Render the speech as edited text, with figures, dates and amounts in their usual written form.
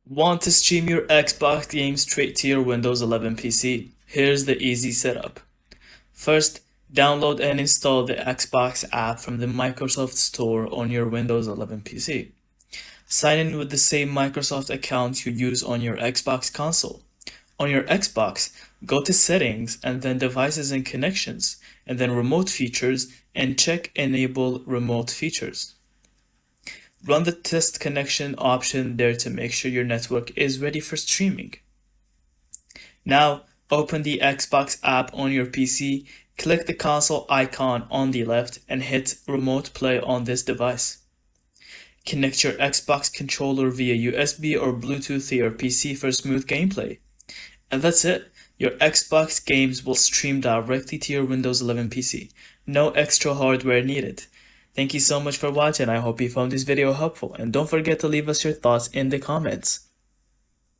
Want to stream your Xbox games straight to your Windows 11 PC? Here's the easy setup. First, download and install the Xbox app from the Microsoft Store on your Windows 11 PC. Sign in with the same Microsoft account you use on your Xbox console. On your Xbox, go to Settings and then Devices and Connections, and then Remote Features, and check Enable Remote Features. Run the test connection option there to make sure your network is ready for streaming. Now, open the Xbox app on your PC, click the console icon on the left, and hit Remote Play on this device. Connect your Xbox controller via USB or Bluetooth to your PC for smooth gameplay. And that's it. Your Xbox games will stream directly to your Windows 11 PC. No extra hardware needed. Thank you so much for watching. I hope you found this video helpful, and don't forget to leave us your thoughts in the comments.